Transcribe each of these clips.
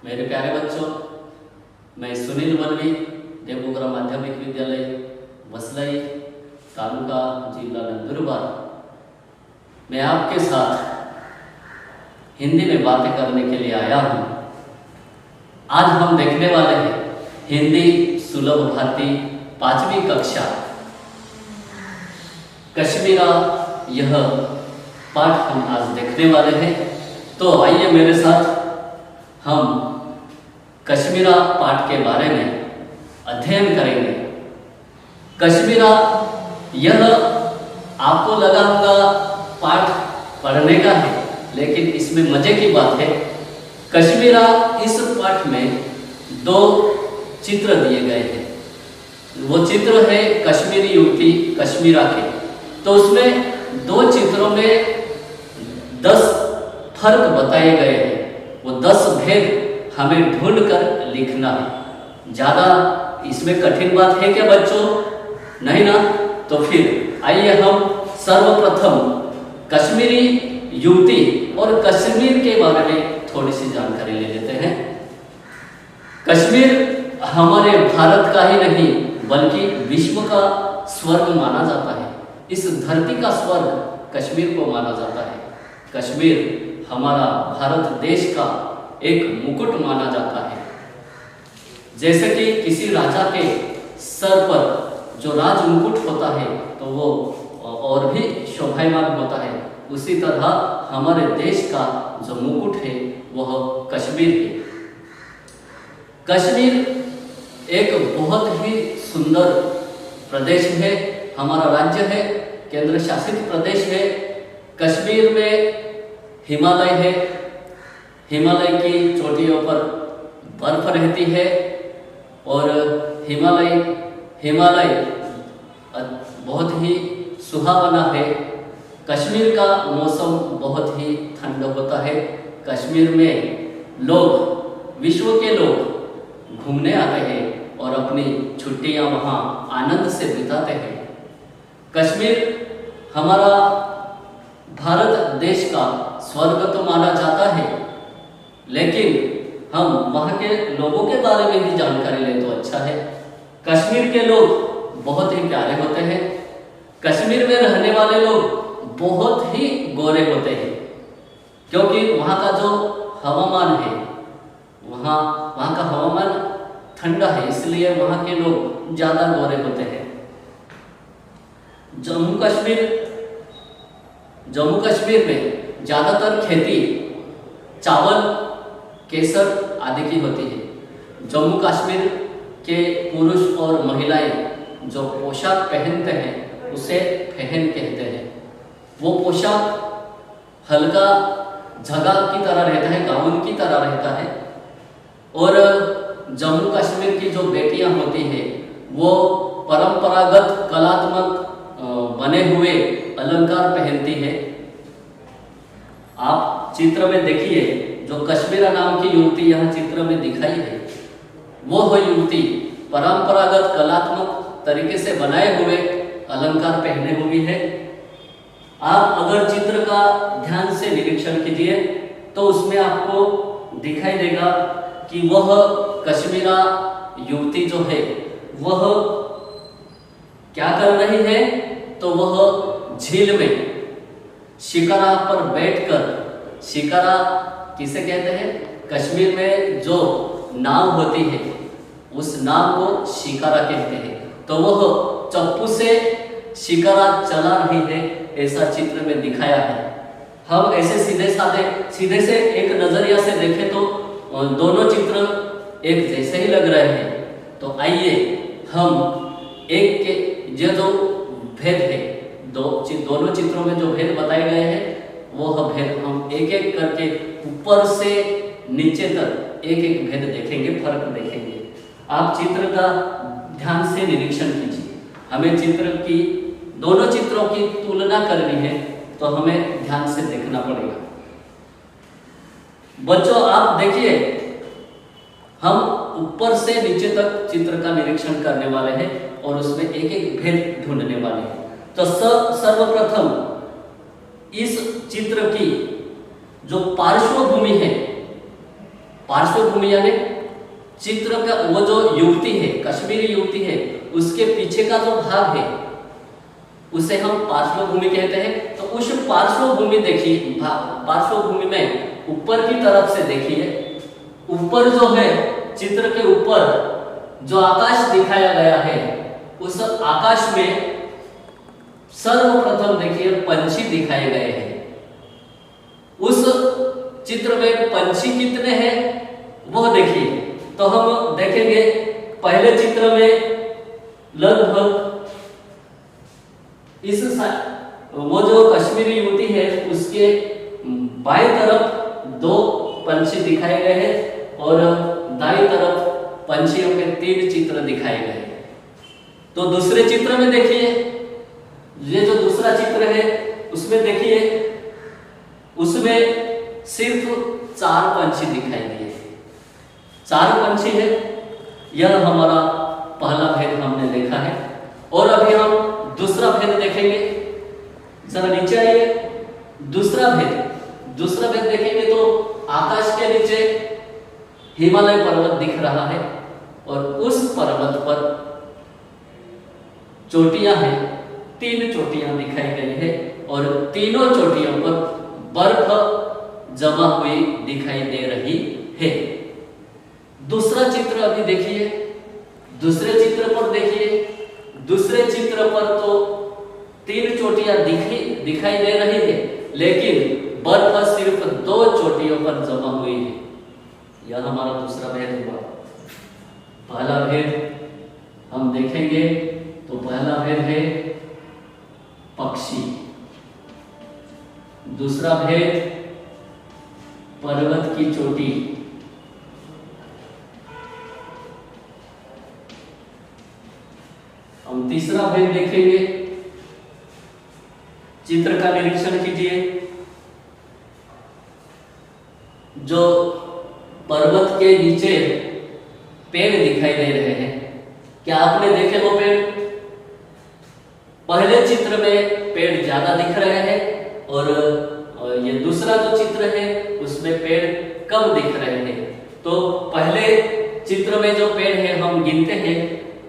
मेरे प्यारे बच्चों, मैं सुनील वल्वी देवोग्राम माध्यमिक विद्यालय वसलई तालुका जिला नंदुरबार मैं आपके साथ हिंदी में बातें करने के लिए आया हूँ। आज हम देखने वाले हैं हिंदी सुलभ भारती 5वीं कक्षा कश्मीरा। यह पाठ हम आज देखने वाले हैं। तो आइए मेरे साथ हम कश्मीरा पाठ के बारे में अध्ययन करेंगे। कश्मीरा यह आपको लगा होगा पाठ पढ़ने का है, लेकिन इसमें मजे की बात है कश्मीरा इस पाठ में 2 चित्र दिए गए हैं। वो चित्र है कश्मीरी युवती कश्मीरा के। तो उसमें 2 चित्रों में 10 फर्क बताए गए हैं। वो 10 भेद हमें ढूंढ कर लिखना है। ज़्यादा इसमें कठिन बात है क्या बच्चों? नहीं ना? तो फिर आइए हम सर्वप्रथम कश्मीरी युवती और कश्मीर के बारे में थोड़ी सी जानकारी ले लेते हैं। कश्मीर हमारे भारत का ही नहीं बल्कि विश्व का स्वर्ग माना जाता है। इस धरती का स्वर्ग कश्मीर को माना जाता है। कश्मीर हमारा भारत देश का एक मुकुट माना जाता है। जैसे कि किसी राजा के सर पर जो राज मुकुट होता है तो वो और भी शोभायमान होता है, उसी तरह हमारे देश का जो मुकुट है वह कश्मीर है। कश्मीर एक बहुत ही सुंदर प्रदेश है, हमारा राज्य है, केंद्र शासित प्रदेश है। कश्मीर में हिमालय है, हिमालय की चोटियों पर बर्फ रहती है और हिमालय बहुत ही सुहावना है। कश्मीर का मौसम बहुत ही ठंडा होता है। कश्मीर में लोग, विश्व के लोग घूमने आते हैं और अपनी छुट्टियां वहां आनंद से बिताते हैं। कश्मीर हमारा भारत देश का स्वर्ग तो माना जाता है, लेकिन हम वहाँ के लोगों के बारे में भी जानकारी लें तो अच्छा है। कश्मीर के लोग बहुत ही प्यारे होते हैं। कश्मीर में रहने वाले लोग बहुत ही गोरे होते हैं, क्योंकि वहाँ का जो हवामान है, वहाँ का हवामान ठंडा है, इसलिए वहाँ के लोग ज़्यादा गोरे होते हैं। जम्मू कश्मीर में ज़्यादातर खेती चावल, केसर आदि की होती है। जम्मू कश्मीर के पुरुष और महिलाएं जो पोशाक पहनते हैं उसे पहन कहते हैं। वो पोशाक हल्का झगा की तरह रहता है, गाउन की तरह रहता है। और जम्मू कश्मीर की जो बेटियां होती हैं वो परंपरागत कलात्मक बने हुए अलंकार पहनती है। आप चित्र में देखिए, जो कश्मीरा नाम की युवती यहाँ चित्र में दिखाई है, वो युवती परंपरागत कलात्मक तरीके से बनाए हुए अलंकार पहने हुई है। आप अगर चित्र का ध्यान से निरीक्षण कीजिए तो उसमें आपको दिखाई देगा कि वह कश्मीरा युवती जो है वह क्या कर रही है, तो वह झील में शिकारा पर बैठकर, शिकारा किसे कहते हैं? कश्मीर में जो नाव होती है उस नाव को शिकारा कहते हैं। तो वह चप्पू से शिकारा चला रही है, ऐसा चित्र में दिखाया है। हम ऐसे सीधे से एक नजरिया से देखें तो दोनों चित्र एक जैसे ही लग रहे हैं। तो आइए हम एक के जो भेद है, दोनों चित्रों में जो भेद बताए गए हैं वो भेद हम एक एक करके ऊपर से नीचे तक एक एक भेद देखेंगे, फर्क देखेंगे। आप चित्र का ध्यान से निरीक्षण कीजिए। हमें दोनों चित्रों की तुलना करनी है तो हमें ध्यान से देखना पड़ेगा। बच्चों आप देखिए, हम ऊपर से नीचे तक चित्र का निरीक्षण करने वाले हैं और उसमें एक एक भेद ढूंढने वाले हैं। तो सर्वप्रथम इस चित्र की जो पार्श्वभूमि है, पार्श्वभूमि यानी चित्र का वो जो युवती है, कश्मीरी युवती है, उसके पीछे का जो भाग है उसे हम पार्श्वभूमि कहते हैं। तो उस पार्श्वभूमि देखिए, पार्श्वभूमि में ऊपर की तरफ से देखिए, ऊपर जो है चित्र के ऊपर जो आकाश दिखाया गया है, उस आकाश में सर्वप्रथम देखिए पंछी दिखाए गए हैं। उस चित्र में पंछी कितने हैं वह देखिए। तो हम देखेंगे पहले चित्र में लगभग इस वो जो कश्मीरी युवती है उसके बाएं तरफ 2 पंछी दिखाए गए हैं और दाईं तरफ पंछियों के 3 चित्र दिखाए गए हैं। तो दूसरे चित्र में देखिए, ये जो दूसरा चित्र है उसमें देखिए, उसमें सिर्फ 4 पंछी दिखाई दिए, 4 पंछी है। यह हमारा पहला भेद हमने देखा है। और अभी हम दूसरा भेद देखेंगे। जरा नीचे आइए। दूसरा भेद देखेंगे तो आकाश के नीचे हिमालय पर्वत दिख रहा है और उस पर्वत पर चोटियां हैं, 3 चोटियां दिखाई गई है और तीनों चोटियों पर बर्फ जमा हुई दिखाई दे रही है। दूसरा चित्र अभी देखिए, दूसरे चित्र पर देखिए, दूसरे चित्र पर तो 3 चोटियां दिखाई दे रही है, लेकिन बर्फ सिर्फ 2 चोटियों पर जमा हुई है। यह हमारा दूसरा भेद हुआ। पहला भेद हम देखेंगे तो पहला भेद है पक्षी, दूसरा भेद पर्वत की चोटी, हम तीसरा भेद देखेंगे। चित्र का निरीक्षण कीजिए। जो पर्वत के नीचे पेड़ दिखाई दे रहे हैं, क्या आपने देखे वो पेड़? पहले चित्र में पेड़ ज्यादा दिख रहे हैं और ये दूसरा जो चित्र है उसमें पेड़ कम दिख रहे हैं। तो पहले चित्र में जो पेड़ है हम गिनते हैं,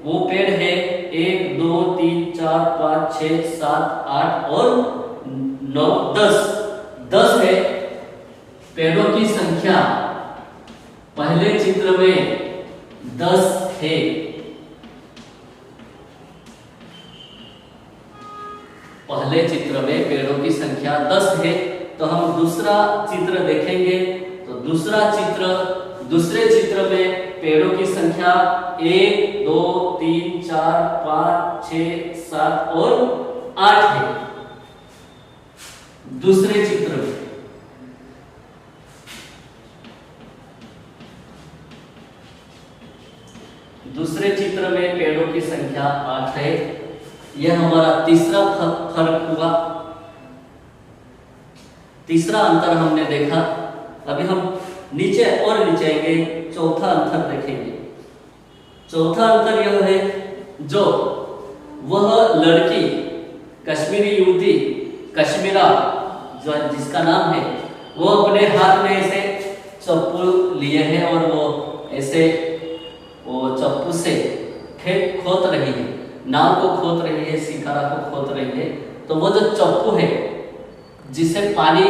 वो पेड़ है 1 2 3 4 5 6 7 8 और 9 10 है पेड़ों की संख्या। पहले चित्र में 10 है। पहले चित्र में पेड़ों की संख्या 10 है। तो हम दूसरा चित्र देखेंगे तो दूसरे चित्र में पेड़ों की संख्या 1 2 3 4 5 6 7 और 8 है। दूसरे चित्र में पेड़ों की संख्या 8 है। यह हमारा तीसरा फर्क हुआ, तीसरा अंतर हमने देखा। अभी हम नीचे आएंगे, चौथा अंतर देखेंगे। चौथा अंतर यह है, जो वह लड़की कश्मीरी युवती कश्मीरा जो जिसका नाम है, वो अपने हाथ में ऐसे चप्पू लिए हैं और वो ऐसे वो चप्पू से खेत खोद रही है, नाव को खोद रही है, शिकारा को खोद रही है। तो वो जो चप्पू है जिससे पानी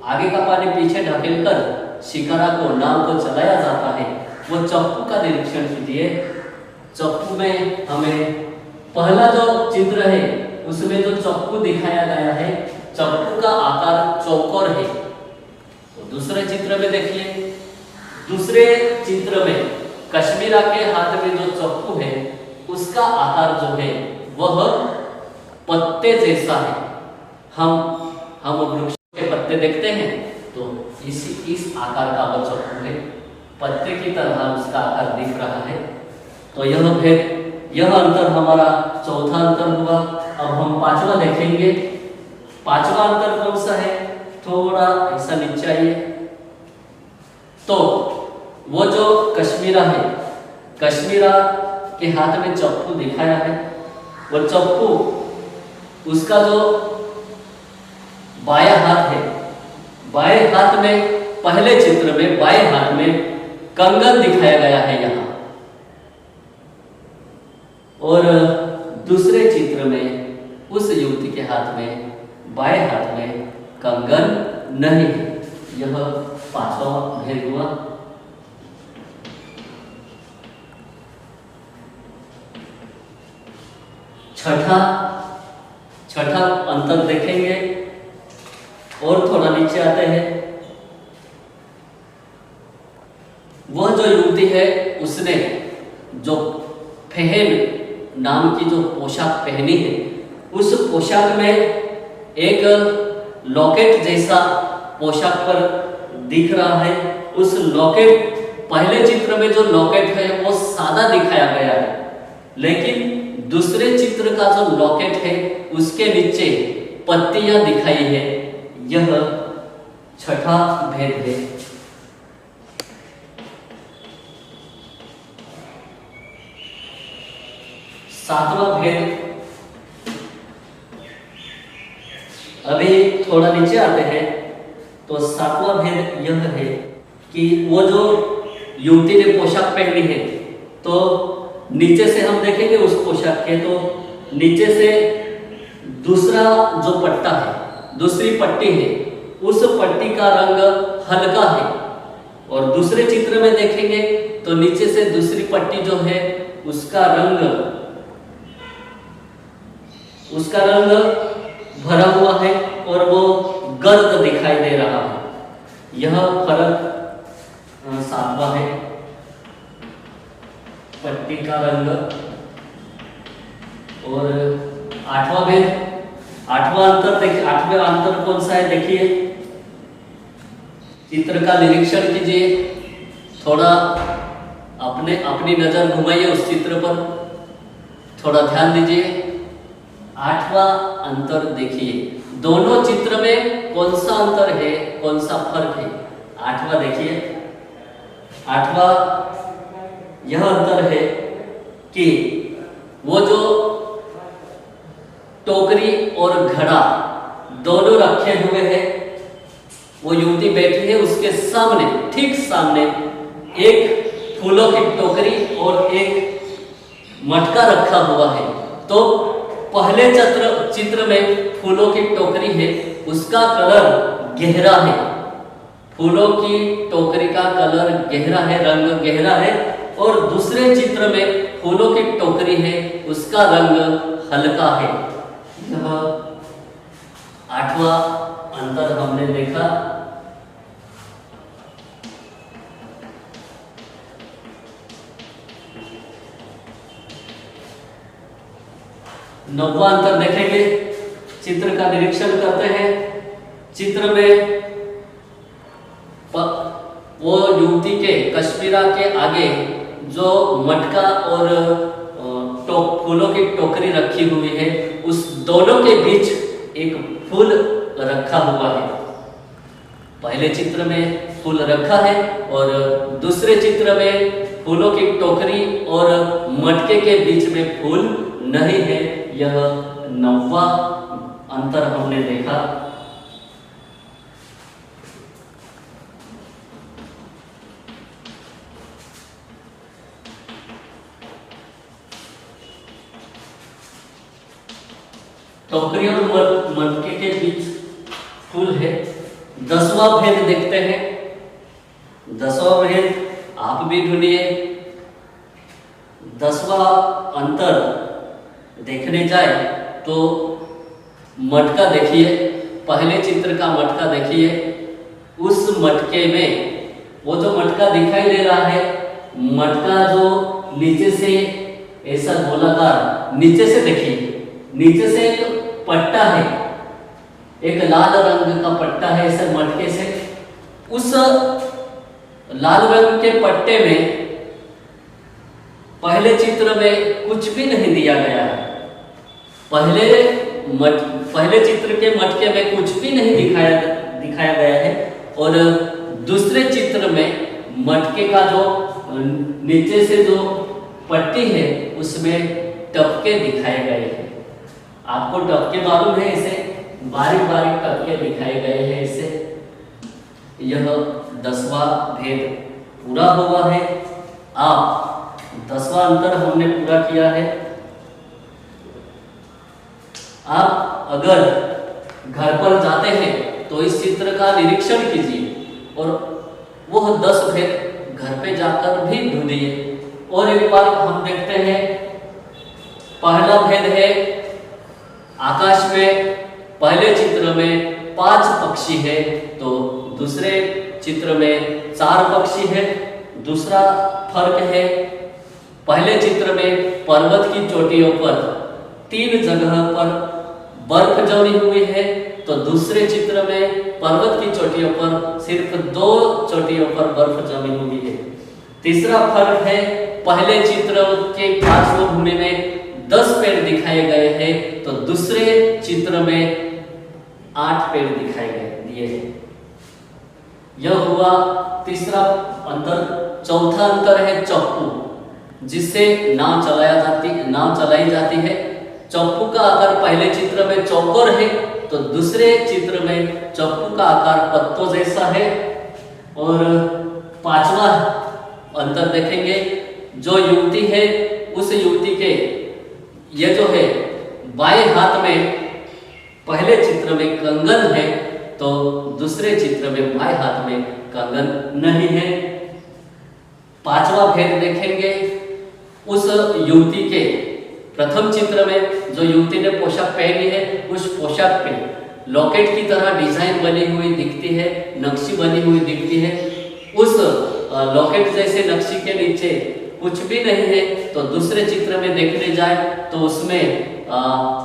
आगे का पानी पीछे ढकेल कर शिकारा को नाव को चलाया जाता है, वो चप्पू का निरीक्षण कीजिए। चप्पू में हमें पहला जो चित्र है उसमें जो चप्पू दिखाया गया है, चप्पू का आकार चौकोर है। तो दूसरे चित्र में देखिए, दूसरे चित्र में कश्मीरा के हाथ में जो चप्पू है उसका आकार जो है वह पत्ते जैसा है। हम वृक्ष के पत्ते देखते हैं तो इस आकार का वो चप्पू है, पत्ते की तरह उसका आकार दिख रहा है। तो यह अंतर हमारा चौथा अंतर हुआ। अब हम पांचवा देखेंगे। पांचवा अंतर कौन सा है? थोड़ा ऐसा नीचे आइए। तो वो जो कश्मीरा है, कश्मीरा के हाथ में चप्पू दिखाया है, वो चप्पू उसका जो बायां हाथ है, बाएं हाथ में पहले चित्र में बाएं हाथ में कंगन दिखाया गया है यहाँ। और दूसरे चित्र में उस युवती के हाथ में, बाएं हाथ में कंगन नहीं है। यह पांचवा भेद हुआ। छठा अंतर देखेंगे और थोड़ा नीचे आते हैं। वह जो युवती है उसने जो पहन नाम की जो पोशाक पहनी है, उस पोशाक में एक लॉकेट जैसा पोशाक पर दिख रहा है। उस लॉकेट, पहले चित्र में जो लॉकेट है वो सादा दिखाया गया है, लेकिन दूसरे चित्र का जो लॉकेट है उसके नीचे पत्तियां दिखाई है। यह छठा भेद है। सातवां भेद, अभी थोड़ा नीचे आते हैं तो सातवां भेद यह है कि वो जो युवती ने पोशाक पहनी है, तो नीचे से हम देखेंगे उस पोशाक के, तो नीचे से दूसरा जो पट्टा है, दूसरी पट्टी है, उस पट्टी का रंग हल्का है। और दूसरे चित्र में देखेंगे तो नीचे से दूसरी पट्टी जो है उसका रंग भरा हुआ है और वो गर्द दिखाई दे रहा है। यह फर्क सातवां है, पट्टी का रंग। और आठवां भेद, आठवां अंतर देखिए, आठवें अंतर कौन सा है देखिए। चित्र का निरीक्षण कीजिए, थोड़ा अपनी नजर घुमाइए उस चित्र पर, थोड़ा ध्यान दीजिए। आठवां अंतर देखिए, दोनों चित्र में कौन सा अंतर है, कौन सा फर्क है। आठवां देखिए, आठवां यह अंतर है कि वो जो टोकरी और घड़ा दोनों रखे हुए हैं, वो युवती बैठी है, उसके सामने, ठीक सामने एक फूलों की टोकरी और एक मटका रखा हुआ है। तो पहले चित्र में फूलों की टोकरी है, उसका कलर गहरा है, फूलों की टोकरी का कलर गहरा है, रंग गहरा है। और दूसरे चित्र में फूलों की टोकरी है, उसका रंग हल्का है। यह आठवां अंतर हमने देखा। नौवां अंतर देखेंगे, चित्र का निरीक्षण करते हैं। चित्र में वो युवती के, कश्मीरा के आगे जो मटका और फूलों की टोकरी रखी हुई है, उस दोनों के बीच एक फूल रखा हुआ है। पहले चित्र में फूल रखा है और दूसरे चित्र में फूलों की टोकरी और मटके के बीच में फूल नहीं है। यह नौवां अंतर हमने देखा। टोकरी और मटके के बीच फूल है। 10वां भेद देखते हैं। 10वां भेद आप भी ढूंढिए। 10वां अंतर देखने जाए तो मटका देखिए, पहले चित्र का मटका देखिए। उस मटके में वो जो मटका दिखाई दे रहा है, मटका जो नीचे से ऐसा गोलाकार, नीचे से देखिए, नीचे से एक पट्टा है, एक लाल रंग का पट्टा है ऐसे मटके से। उस लाल रंग के पट्टे में पहले चित्र में कुछ भी नहीं दिया गया है। पहले चित्र के मटके में कुछ भी नहीं दिखाया गया है। और दूसरे चित्र में मटके का जो नीचे से जो पट्टी है उसमें टपके दिखाए गए हैं। आपको टपके मालूम है, इसे बारीक बारीक टपके दिखाए गए हैं इसे। यह 10वां भेद पूरा हुआ है। आप 10वां अंतर हमने पूरा किया है। आप अगर घर पर जाते हैं तो इस चित्र का निरीक्षण कीजिए और वह 10 भेद घर पे जाकर भी ढूंढिए। और एक बार हम देखते हैं, पहला भेद है आकाश में पहले चित्र में 5 पक्षी है तो दूसरे चित्र में 4 पक्षी है। दूसरा फर्क है, पहले चित्र में पर्वत की चोटियों पर 3 जगह पर बर्फ जमी हुई है तो दूसरे चित्र में पर्वत की चोटियों पर सिर्फ 2 चोटियों पर बर्फ जमी हुई है। तीसरा फर्क है, पहले चित्र के पार्श्वभूमि में 10 पेड़ दिखाए गए हैं तो दूसरे चित्र में 8 पेड़ दिखाए दिए हैं। यह हुआ तीसरा अंतर। चौथा अंतर है चप्पू, जिससे नाव चलाई जाती है। चप्पू का आकार पहले चित्र में चौकोर है तो दूसरे चित्र में चप्पू का आकार पत्तों जैसा है। और 5वां अंतर देखेंगे, जो युवती है उस युवती के ये जो है बाएं हाथ में पहले चित्र में कंगन है तो दूसरे चित्र में बाएं हाथ में कंगन नहीं है। 5वां भेद देखेंगे, उस युवती के प्रथम चित्र में जो युवती ने पोशाक पहनी है उस पोशाक पे लॉकेट की तरह डिजाइन बनी हुई दिखती है, नक्शी बनी हुई दिखती है। उस लॉकेट जैसे नक्शी के नीचे कुछ भी नहीं है तो दूसरे चित्र में देखने जाए तो उसमें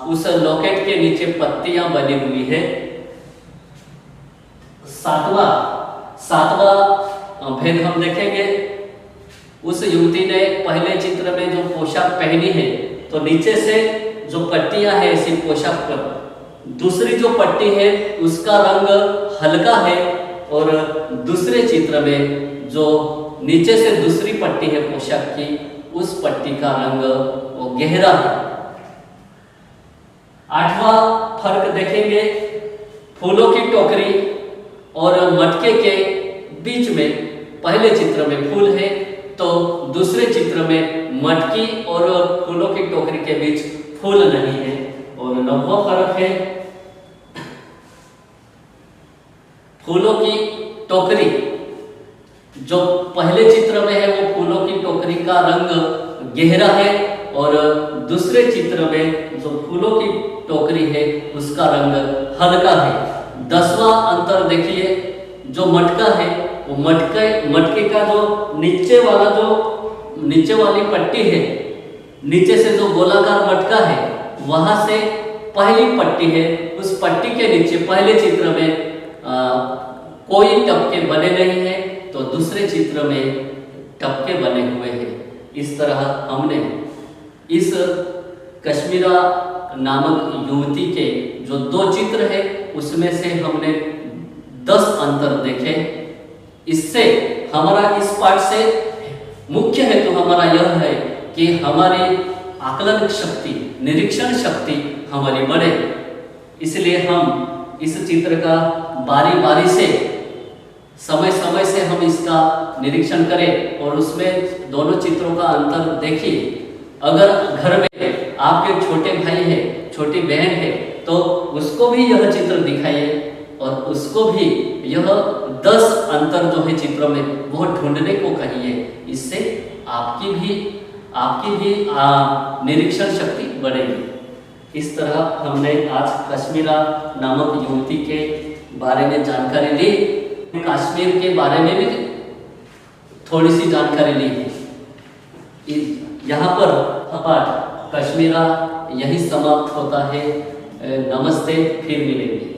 उस लॉकेट के नीचे पत्तियां बनी हुई है। 7वां भेद हम देखेंगे, उस युवती ने पहले चित्र में जो पोशाक पहनी है तो नीचे से जो पट्टियां है इसी पोशाक पर, दूसरी जो पट्टी है उसका रंग हल्का है और दूसरे चित्र में जो नीचे से दूसरी पट्टी है पोशाक की उस पट्टी का रंग वो गहरा है। 8वां फर्क देखेंगे, फूलों की टोकरी और मटके के बीच में पहले चित्र में फूल है तो दूसरे चित्र में मटकी और फूलों की टोकरी के बीच फूल नहीं है। और 9वां फर्क है, फूलों की टोकरी जो पहले चित्र में है वो फूलों की टोकरी का रंग गहरा है और दूसरे चित्र में जो फूलों की टोकरी है उसका रंग हल्का है। 10वां अंतर देखिए, जो मटका है वो मटके का जो नीचे वाली पट्टी है, नीचे से जो गोलाकार मटका है वहां से पहली पट्टी है, उस पट्टी के नीचे पहले चित्र में कोई टपके बने नहीं है तो दूसरे चित्र में टपके बने हुए हैं। इस तरह हमने इस कश्मीरा नामक युवती के जो 2 चित्र है उसमें से हमने 10 अंतर देखे। इससे हमारा इस पाठ से मुख्य हेतु हमारा यह है कि हमारी आकलन शक्ति, निरीक्षण शक्ति हमारी बढ़े। इसलिए हम इस चित्र का बारी बारी से समय समय से हम इसका निरीक्षण करें और उसमें दोनों चित्रों का अंतर देखिए। अगर घर में आपके छोटे भाई है, छोटी बहन है तो उसको भी यह चित्र दिखाइए और उसको भी यह 10 अंतर जो है चित्रों में वो ढूंढने को कहिए। इससे आपकी भी निरीक्षण शक्ति बढ़ेगी। इस तरह हमने आज कश्मीरा नामक युवती के बारे में जानकारी ली। कश्मीर के बारे में भी थोड़ी सी जानकारी ली है। यहाँ पर पाठ कश्मीरा यही समाप्त होता है। नमस्ते, फिर मिलेंगे।